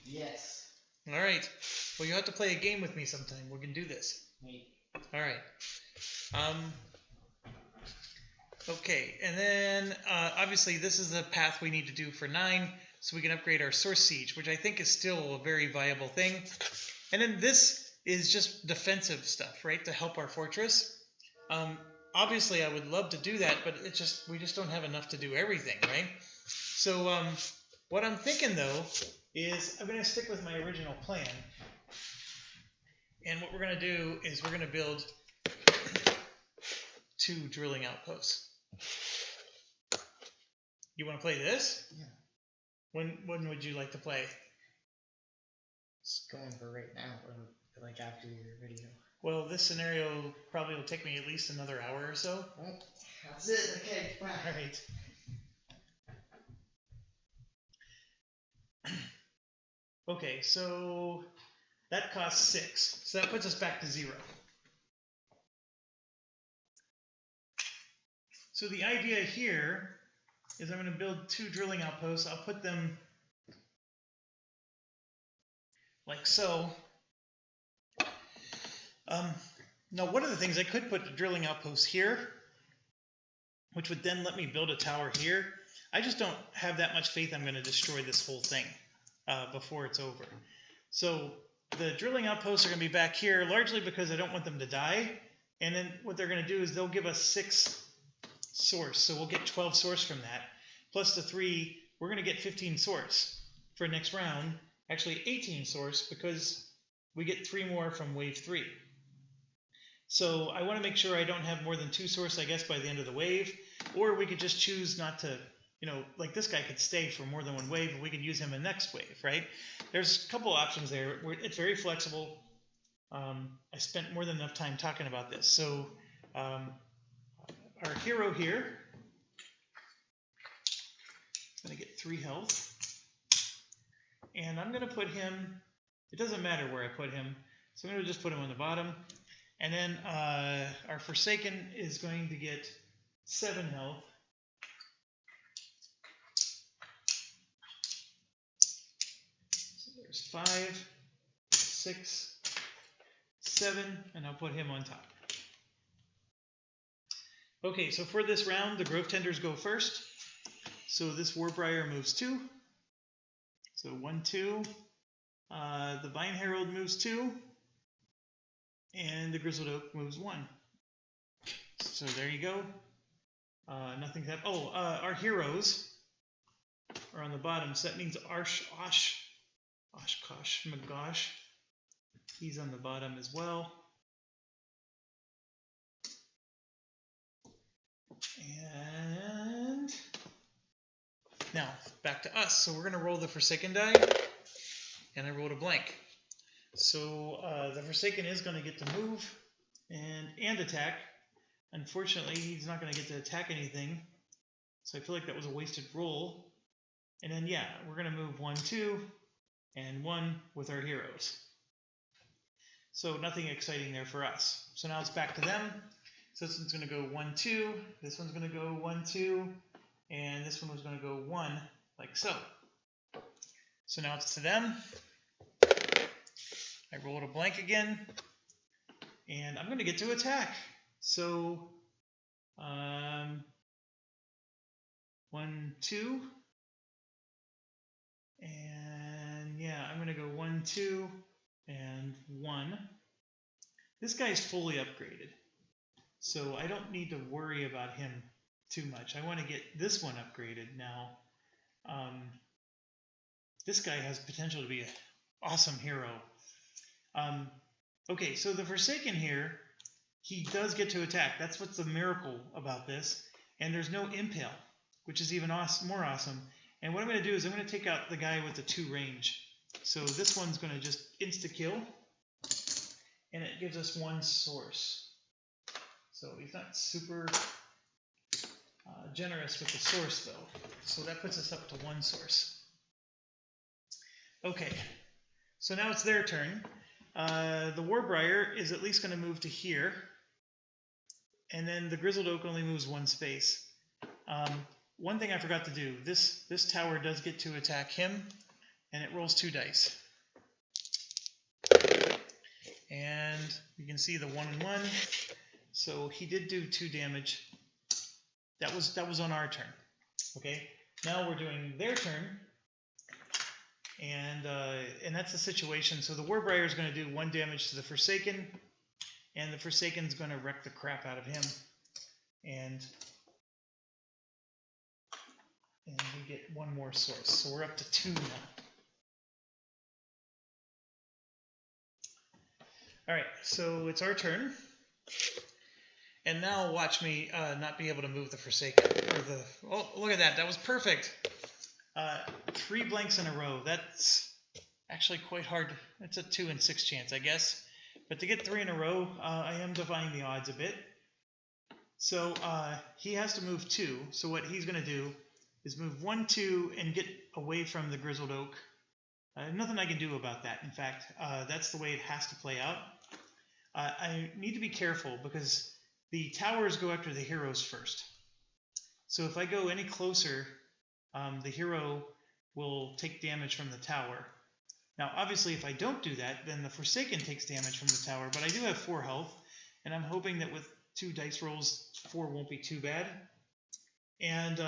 Yes. All right. Well, you have to play a game with me sometime. We can do this. Wait. All right. Okay, and then obviously this is the path we need to do for 9, so we can upgrade our source siege, which I think is still a very viable thing. And then this is just defensive stuff, right, to help our fortress. Obviously, I would love to do that, but we just don't have enough to do everything, right? So what I'm thinking, though, is I'm going to stick with my original plan. And what we're going to do is we're going to build 2 drilling outposts. You want to play this? Yeah. When would you like to play? Just going for right now, or like after your video. Well, this scenario probably will take me at least another hour or so. Well, that's it. Okay, bye. All right. Okay, so that costs 6. So that puts us back to 0. So the idea here is I'm going to build 2 drilling outposts. I'll put them like so. Now, one of the things I could put a drilling outpost here, which would then let me build a tower here. I just don't have that much faith I'm going to destroy this whole thing before it's over. So the drilling outposts are going to be back here, largely because I don't want them to die. And then what they're going to do is they'll give us 6 source. So we'll get 12 source from that. Plus the 3, we're going to get 15 source for next round. Actually 18 source because we get 3 more from wave 3. So I want to make sure I don't have more than 2 source, I guess, by the end of the wave. Or we could just choose not to, you know, like this guy could stay for more than 1 wave, and we could use him in next wave, right? There's a couple options there. It's very flexible. I spent more than enough time talking about this. So our hero here is going to get 3 health. And I'm going to put him, it doesn't matter where I put him, so I'm going to just put him on the bottom. And then our Forsaken is going to get 7 health. So there's 5, 6, 7, and I'll put him on top. Okay, so for this round, the Grove Tenders go first. So this Warbriar moves 2. So 1, 2. The Vine Herald moves 2. And the Grizzled Oak moves 1. So there you go. Nothing's happened. Oh, our heroes are on the bottom, so that means Oshkosh, Magosh. He's on the bottom as well. And now back to us. So we're going to roll the Forsaken die, and I rolled a blank. So the Forsaken is going to get to move and attack. Unfortunately, he's not going to get to attack anything. So I feel like that was a wasted roll. And then, yeah, we're going to move 1, 2, and 1 with our heroes. So nothing exciting there for us. So now it's back to them. So this one's going to go 1, 2. This one's going to go 1, 2. And this one was going to go 1, like so. So now it's to them. I rolled a blank again. And I'm going to get to attack. So, 1, 2. And yeah, I'm going to go 1, 2, and 1. This guy's fully upgraded. So I don't need to worry about him too much. I want to get this one upgraded now. This guy has potential to be an awesome hero. Okay, so the Forsaken here, he does get to attack. That's what's the miracle about this. And there's no impale, which is even more awesome. And what I'm going to do is I'm going to take out the guy with the 2 range. So this one's going to just insta-kill. And it gives us 1 source. So he's not super generous with the source, though. So that puts us up to 1 source. Okay, so now it's their turn. The Warbriar is at least going to move to here. And then the Grizzled Oak only moves 1 space. One thing I forgot to do, this tower does get to attack him, and it rolls 2 dice. And you can see the 1 and 1. So he did do 2 damage. That was on our turn. Okay, now we're doing their turn. And that's the situation. So the Warbriar is going to do 1 damage to the Forsaken, and the Forsaken's going to wreck the crap out of him. And we get 1 more source. So we're up to 2 now. All right, so it's our turn. And now watch me not be able to move the Forsaken. Oh, look at that. That was perfect. 3 blanks in a row. That's actually quite hard. It's a 2 in 6 chance, I guess. But to get 3 in a row, I am defying the odds a bit. So he has to move 2. So what he's going to do is move 1, 2, and get away from the Grizzled Oak. Nothing I can do about that. In fact, that's the way it has to play out. I need to be careful because the towers go after the heroes first. So if I go any closer, the hero will take damage from the tower. Now, obviously, if I don't do that, then the Forsaken takes damage from the tower. But I do have 4 health, and I'm hoping that with 2 dice rolls, 4 won't be too bad. And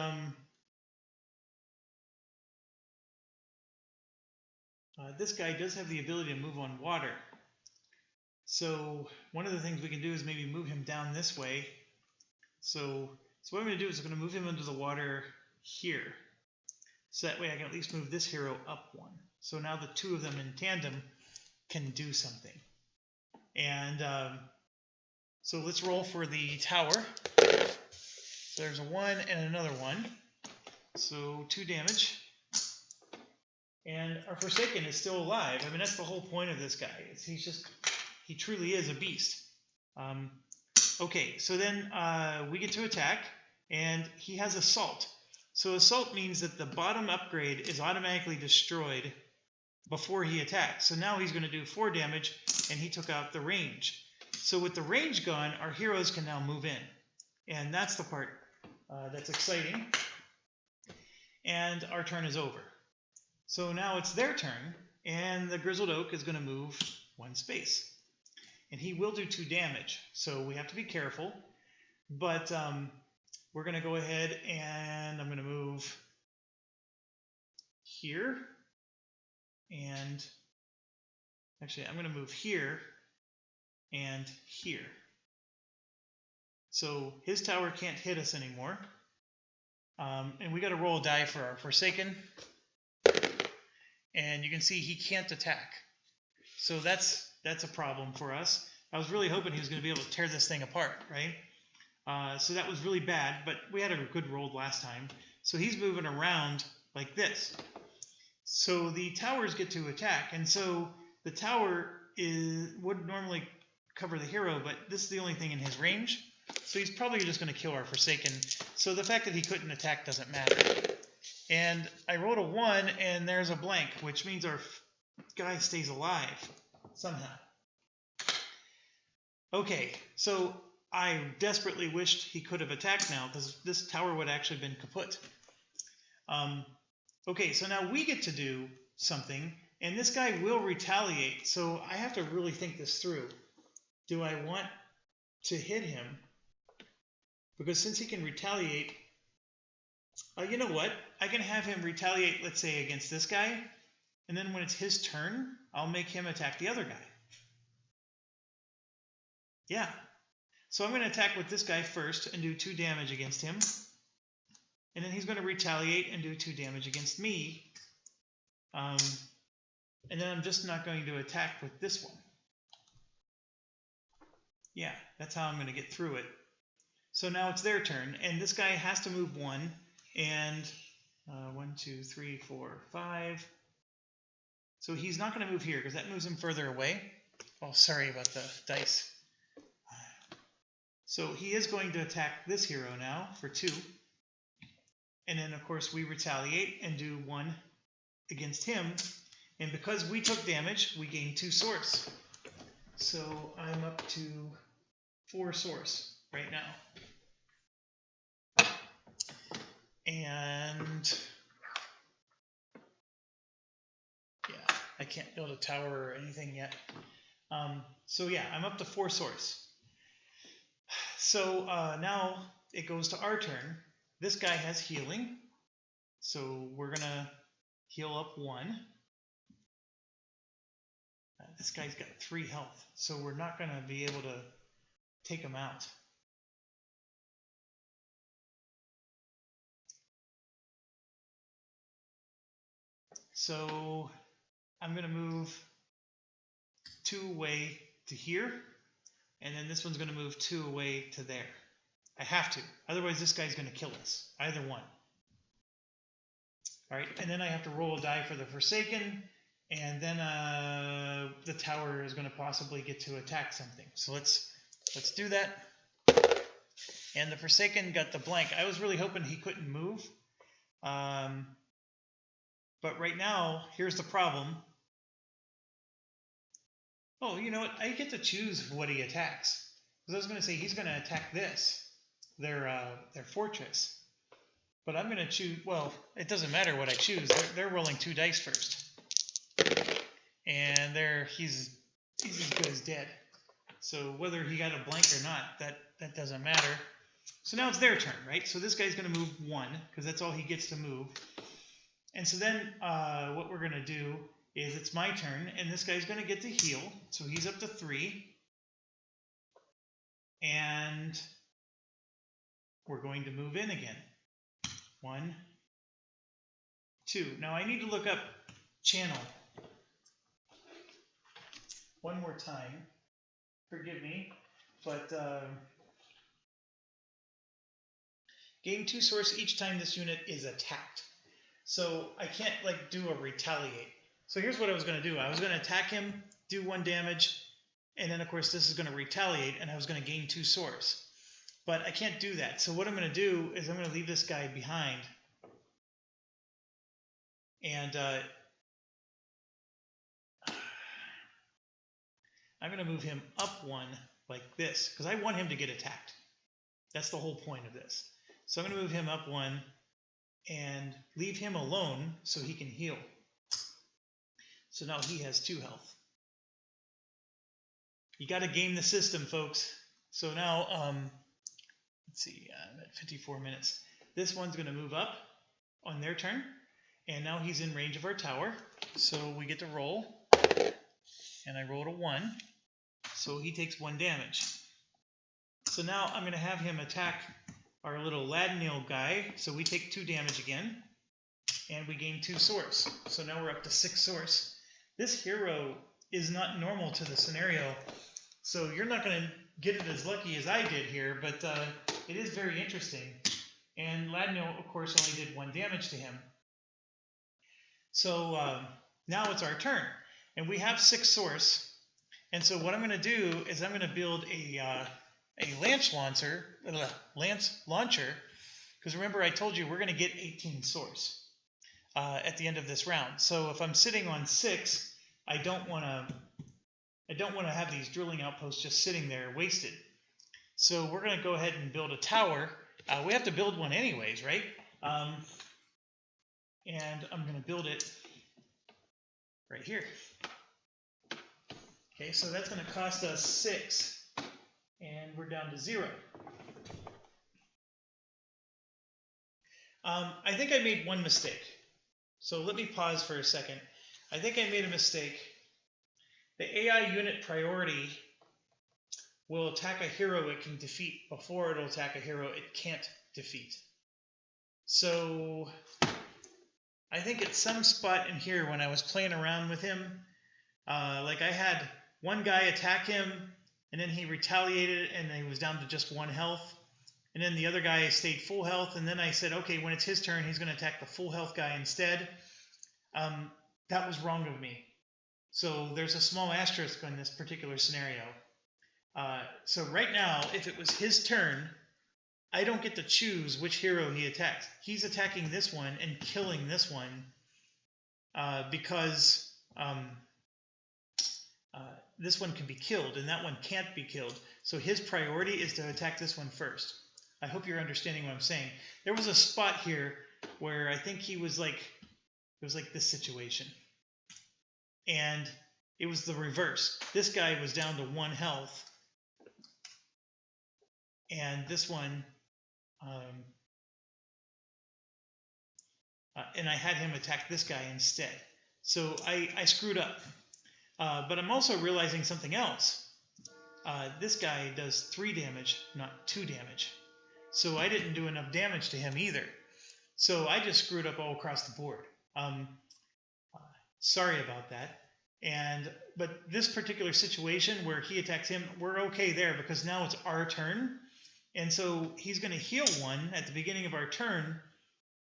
this guy does have the ability to move on water. So one of the things we can do is maybe move him down this way. So what I'm going to do is I'm going to move him into the water here. So that way I can at least move this hero up 1. So now the 2 of them in tandem can do something. And so let's roll for the tower. So there's a 1 and another 1. So 2 damage. And our Forsaken is still alive. I mean, that's the whole point of this guy. He truly is a beast. Okay, so then we get to attack, and he has Assault. So Assault means that the bottom upgrade is automatically destroyed before he attacks. So now he's going to do 4 damage, and he took out the range. So with the range gone, our heroes can now move in. And that's the part that's exciting. And our turn is over. So now it's their turn, and the Grizzled Oak is going to move 1 space. And he will do 2 damage, so we have to be careful. But we're going to go ahead and I'm going to move here. And actually, I'm going to move here and here. So his tower can't hit us anymore. And we got to roll a die for our Forsaken. And you can see he can't attack. So that's a problem for us. I was really hoping he was going to be able to tear this thing apart, right? So that was really bad, but we had a good roll last time. So he's moving around like this. So the towers get to attack, and so the tower would normally cover the hero, but this is the only thing in his range. So he's probably just going to kill our Forsaken. So the fact that he couldn't attack doesn't matter. And I rolled a 1, and there's a blank, which means our guy stays alive somehow. Okay, so I desperately wished he could have attacked now, because this tower would have actually been kaput. Okay, so now we get to do something, and this guy will retaliate. So I have to really think this through. Do I want to hit him? Because since he can retaliate, you know what? I can have him retaliate, let's say, against this guy, and then when it's his turn, I'll make him attack the other guy. Yeah. So I'm going to attack with this guy first and do 2 damage against him. And then he's going to retaliate and do 2 damage against me. And then I'm just not going to attack with this one. Yeah, that's how I'm going to get through it. So now it's their turn, and this guy has to move 1. And 1, 2, 3, 4, 5. So he's not going to move here because that moves him further away. Oh, sorry about the dice. So he is going to attack this hero now for 2. And then, of course, we retaliate and do 1 against him. And because we took damage, we gain 2 source. So I'm up to 4 source right now. And yeah, I can't build a tower or anything yet. So yeah, I'm up to 4 source. So now it goes to our turn. This guy has healing, so we're going to heal up 1. This guy's got 3 health, so we're not going to be able to take him out. So I'm going to move 2 away to here, and then this one's going to move 2 away to there. I have to. Otherwise, this guy's going to kill us. Either one. All right, and then I have to roll a die for the Forsaken, and then the tower is going to possibly get to attack something. So let's do that. And the Forsaken got the blank. I was really hoping he couldn't move. But right now, here's the problem. Oh, you know what? I get to choose what he attacks. Because I was going to say he's going to attack this. Their fortress, but I'm going to choose. Well, it doesn't matter what I choose. They're rolling 2 dice first, and he's as good as dead. So whether he got a blank or not, that doesn't matter. So now it's their turn, right? So this guy's going to move 1 because that's all he gets to move. And so then what we're going to do is it's my turn, and this guy's going to get to heal. So he's up to 3, and we're going to move in again. 1, 2. Now I need to look up channel one more time. Forgive me, but gain 2 source each time this unit is attacked. So I can't do a retaliate. So here's what I was going to do. I was going to attack him, do 1 damage, and then of course this is going to retaliate, and I was going to gain 2 source. But I can't do that. So what I'm going to do is I'm going to leave this guy behind. And I'm going to move him up 1 like this, because I want him to get attacked. That's the whole point of this. So I'm going to move him up 1 and leave him alone so he can heal. So now he has 2 health. You got to game the system, folks. So now, let's see, I'm at 54 minutes. This one's going to move up on their turn, and now he's in range of our tower. So we get to roll, and I rolled a 1, so he takes 1 damage. So So now I'm going to have him attack our little Ladnil guy. So we take 2 damage again. And we gain 2 source. So now we're up to 6 source. This hero is not normal to the scenario. So you're not going to get it as lucky as I did here. But it is very interesting. And Ladnil, of course, only did 1 damage to him. So now it's our turn. And we have 6 source. And so what I'm going to do is I'm going to build a lance launcher. Because remember I told you we're going to get 18 source at the end of this round. So if I'm sitting on 6, I don't want to have these drilling outposts just sitting there wasted. So we're going to go ahead and build a tower. We have to build one anyways, right? And I'm going to build it right here. Okay, so that's going to cost us 6, and we're down to 0. I think I made one mistake. So let me pause for a second. I think I made a mistake. The AI unit priority will attack a hero it can defeat before it'll attack a hero it can't defeat. So I think at some spot in here when I was playing around with him, like I had one guy attack him, and then he retaliated, and he was down to just 1 health. And then the other guy stayed full health, and then I said, okay, when it's his turn, he's going to attack the full health guy instead. That was wrong of me. So there's a small asterisk on this particular scenario. So right now, if it was his turn, I don't get to choose which hero he attacks. He's attacking this one and killing this one because this one can be killed and that one can't be killed. So his priority is to attack this one first. I hope you're understanding what I'm saying. There was a spot here where I think he was like, it was like this situation. And it was the reverse. This guy was down to 1 health. And this one, and I had him attack this guy instead. So I screwed up. But I'm also realizing something else. This guy does 3 damage, not 2 damage. So I didn't do enough damage to him either. So I just screwed up all across the board. Sorry about that. But this particular situation where he attacks him, we're okay there because now it's our turn. And so he's going to heal 1 at the beginning of our turn.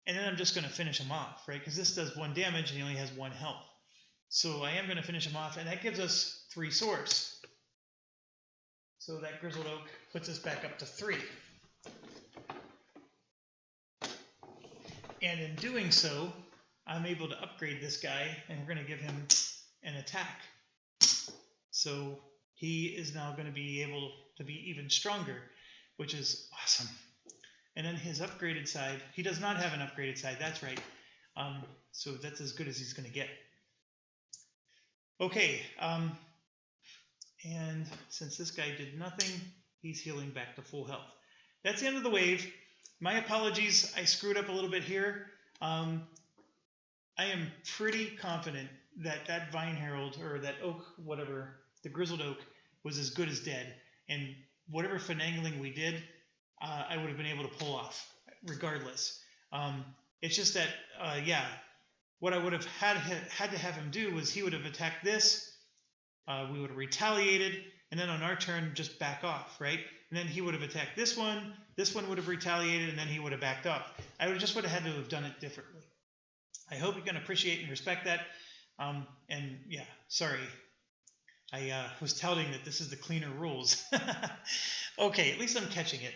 And then I'm just going to finish him off, right? Because this does 1 damage and he only has 1 health. So I am going to finish him off, and that gives us 3 source. So that Grizzled Oak puts us back up to 3. And in doing so, I'm able to upgrade this guy, and we're going to give him an attack. So he is now going to be able to be even stronger, which is awesome. And then his upgraded side, he does not have an upgraded side, that's right. So that's as good as he's going to get. Okay, and since this guy did nothing, he's healing back to full health. That's the end of the wave. My apologies, I screwed up a little bit here. I am pretty confident that that Vine Herald, or that oak, whatever, the Grizzled Oak, was as good as dead. And whatever finagling we did, I would have been able to pull off, regardless. It's just that, yeah, what I would have had to have him do was he would have attacked this, we would have retaliated, and then on our turn, just back off, right? And then he would have attacked this one would have retaliated, and then he would have backed off. I would have had to have done it differently. I hope you can appreciate and respect that. And yeah, sorry. I was touting that this is the cleaner rules. Okay, at least I'm catching it.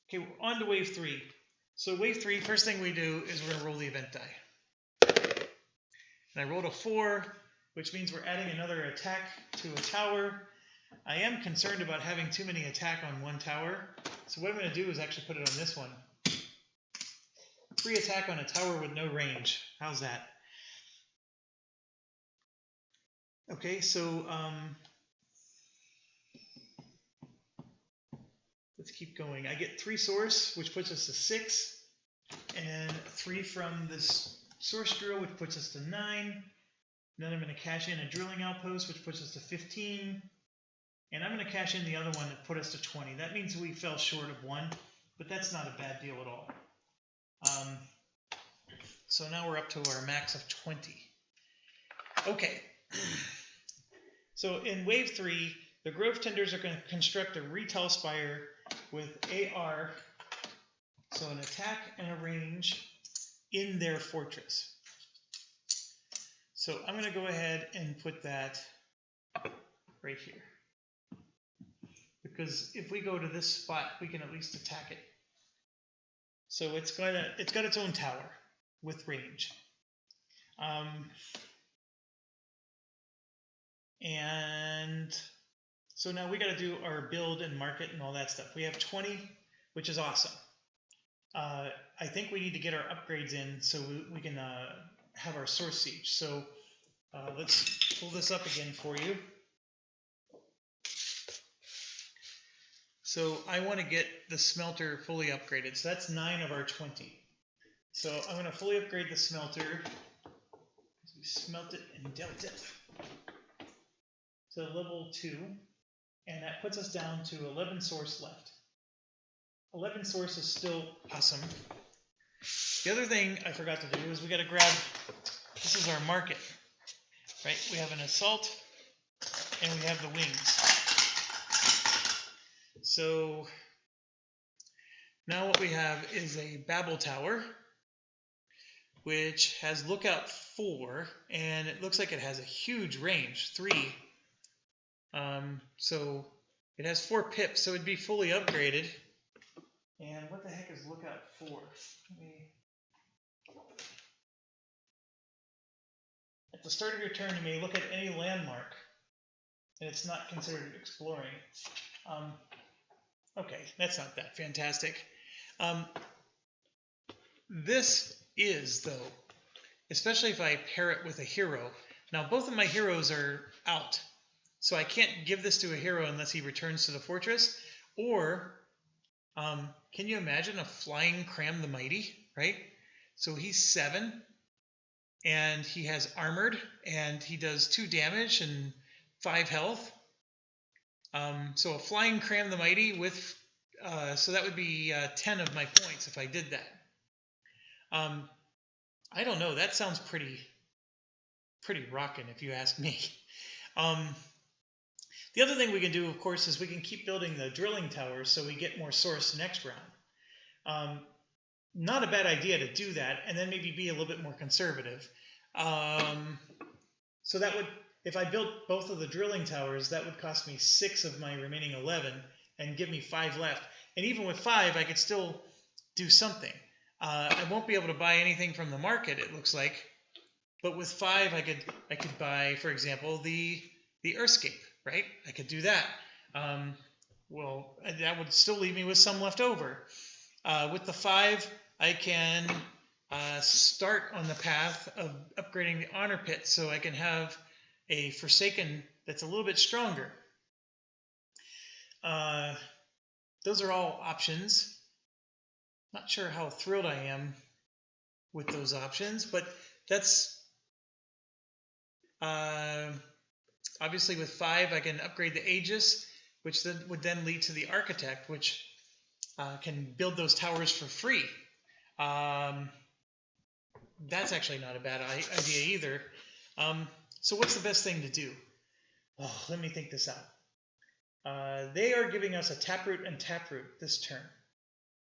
Okay, we're on to wave 3. So wave 3, first thing we do is we're going to roll the event die. And I rolled a 4, which means we're adding another attack to a tower. I am concerned about having too many attack on one tower. So what I'm going to do is actually put it on this one. 3 attack on a tower with no range. How's that? Okay, so let's keep going. I get 3 source, which puts us to 6, and 3 from this source drill, which puts us to 9. And then I'm going to cash in a drilling outpost, which puts us to 15. And I'm going to cash in the other one that put us to 20. That means we fell short of 1, but that's not a bad deal at all. So now we're up to our max of 20. Okay. So in wave 3, the Grove Tenders are going to construct a retail spire with AR, so an attack and a range in their fortress. So I'm going to go ahead and put that right here. Because if we go to this spot, we can at least attack it. So it's got its own tower with range. And so now we got to do our build and market and all that stuff. We have 20, which is awesome. I think we need to get our upgrades in so we can have our source siege. So let's pull this up again for you. So I want to get the smelter fully upgraded. So that's 9 of our 20. So I'm going to fully upgrade the smelter. We smelt it and dealt it to level 2. And that puts us down to 11 source left. 11 source is still awesome. The other thing I forgot to do is we got to grab, this is our market, right? We have an assault and we have the wings. So now what we have is a Babel Tower, which has lookout 4, and it looks like it has a huge range, 3. So it has 4 pips, so it'd be fully upgraded. And what the heck is lookout 4? At the start of your turn, you may look at any landmark, and it's not considered exploring. Okay, that's not that fantastic. This is, though, especially if I pair it with a hero. Now, both of my heroes are out, so I can't give this to a hero unless he returns to the fortress. Or, can you imagine a flying Cram the Mighty, right? So he's 7, and he has armored, and he does 2 damage and 5 health. So a flying Cram the Mighty with, so that would be 10 of my points if I did that. I don't know. That sounds pretty rockin' if you ask me. The other thing we can do, of course, is we can keep building the drilling towers so we get more source next round. Not a bad idea to do that, and then maybe be a little bit more conservative. So that would, if I built both of the drilling towers, that would cost me 6 of my remaining 11 and give me 5 left. And even with 5, I could still do something. I won't be able to buy anything from the market, it looks like. But with 5, I could buy, for example, the Earthscape, right? I could do that. Well, that would still leave me with some left over. With the 5, I can start on the path of upgrading the Honor Pit so I can have a Forsaken that's a little bit stronger. Those are all options. Not sure how thrilled I am with those options, but that's obviously with 5 I can upgrade the Aegis, which then would then lead to the Architect, which can build those towers for free. That's actually not a bad idea either. So what's the best thing to do? Oh, let me think this out. They are giving us a Taproot and Taproot this turn.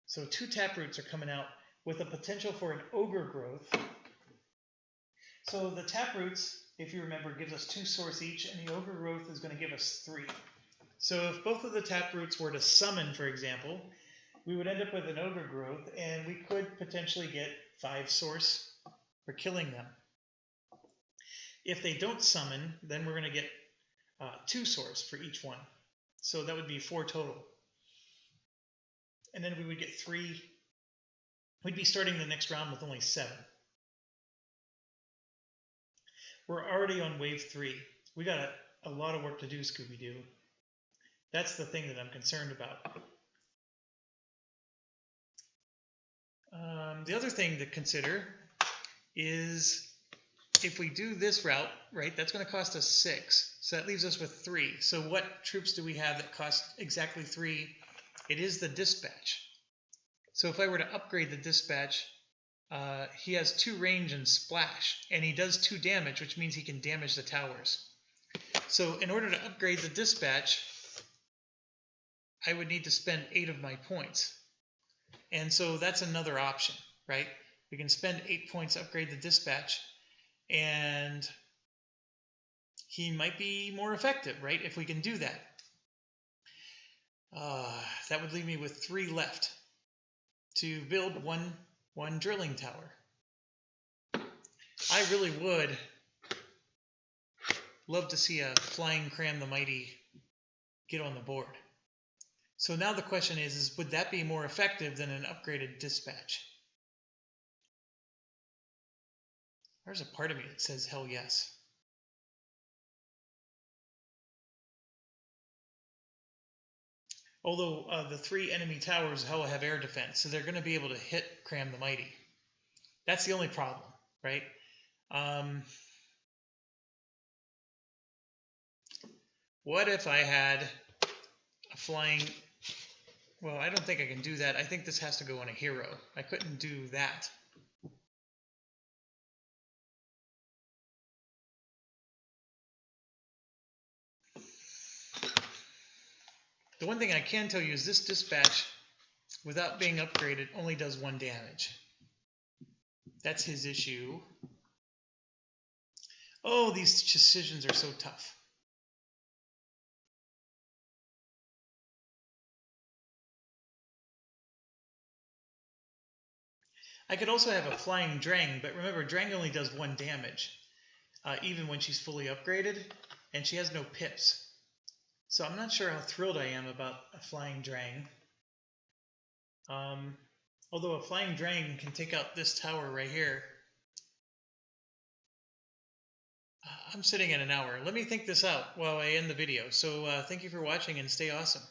So 2 Taproots are coming out with a potential for an Ogre growth. So the Taproots, if you remember, gives us 2 source each, and the Ogre growth is going to give us 3. So if both of the Taproots were to summon, for example, we would end up with an Ogre growth, and we could potentially get 5 source for killing them. If they don't summon, then we're going to get 2 source for each one. So that would be 4 total. And then we would get 3. We'd be starting the next round with only 7. We're already on wave 3. We got a lot of work to do, Scooby-Doo. That's the thing that I'm concerned about. The other thing to consider is if we do this route, right, that's going to cost us 6. So that leaves us with 3. So what troops do we have that cost exactly 3? It is the dispatch. So if I were to upgrade the dispatch, he has 2 range and splash, and he does 2 damage, which means he can damage the towers. So in order to upgrade the dispatch, I would need to spend 8 of my points. And so that's another option, right? We can spend 8 points to upgrade the dispatch, and he might be more effective, right? If we can do that. That would leave me with 3 left to build one drilling tower. I really would love to see a flying Cram the Mighty get on the board. So now the question is would that be more effective than an upgraded dispatch? There's a part of me that says hell yes. Although the 3 enemy towers have air defense, so they're going to be able to hit Cram the Mighty. That's the only problem, right? What if I had a flying... Well, I don't think I can do that. I think this has to go on a hero. I couldn't do that. The one thing I can tell you is this dispatch, without being upgraded, only does 1 damage. That's his issue. Oh, these decisions are so tough. I could also have a flying Drang, but remember, Drang only does 1 damage, even when she's fully upgraded, and she has no pips. So I'm not sure how thrilled I am about a flying Drang. Although a flying Drang can take out this tower right here. I'm sitting at an hour. Let me think this out while I end the video. So thank you for watching and stay awesome.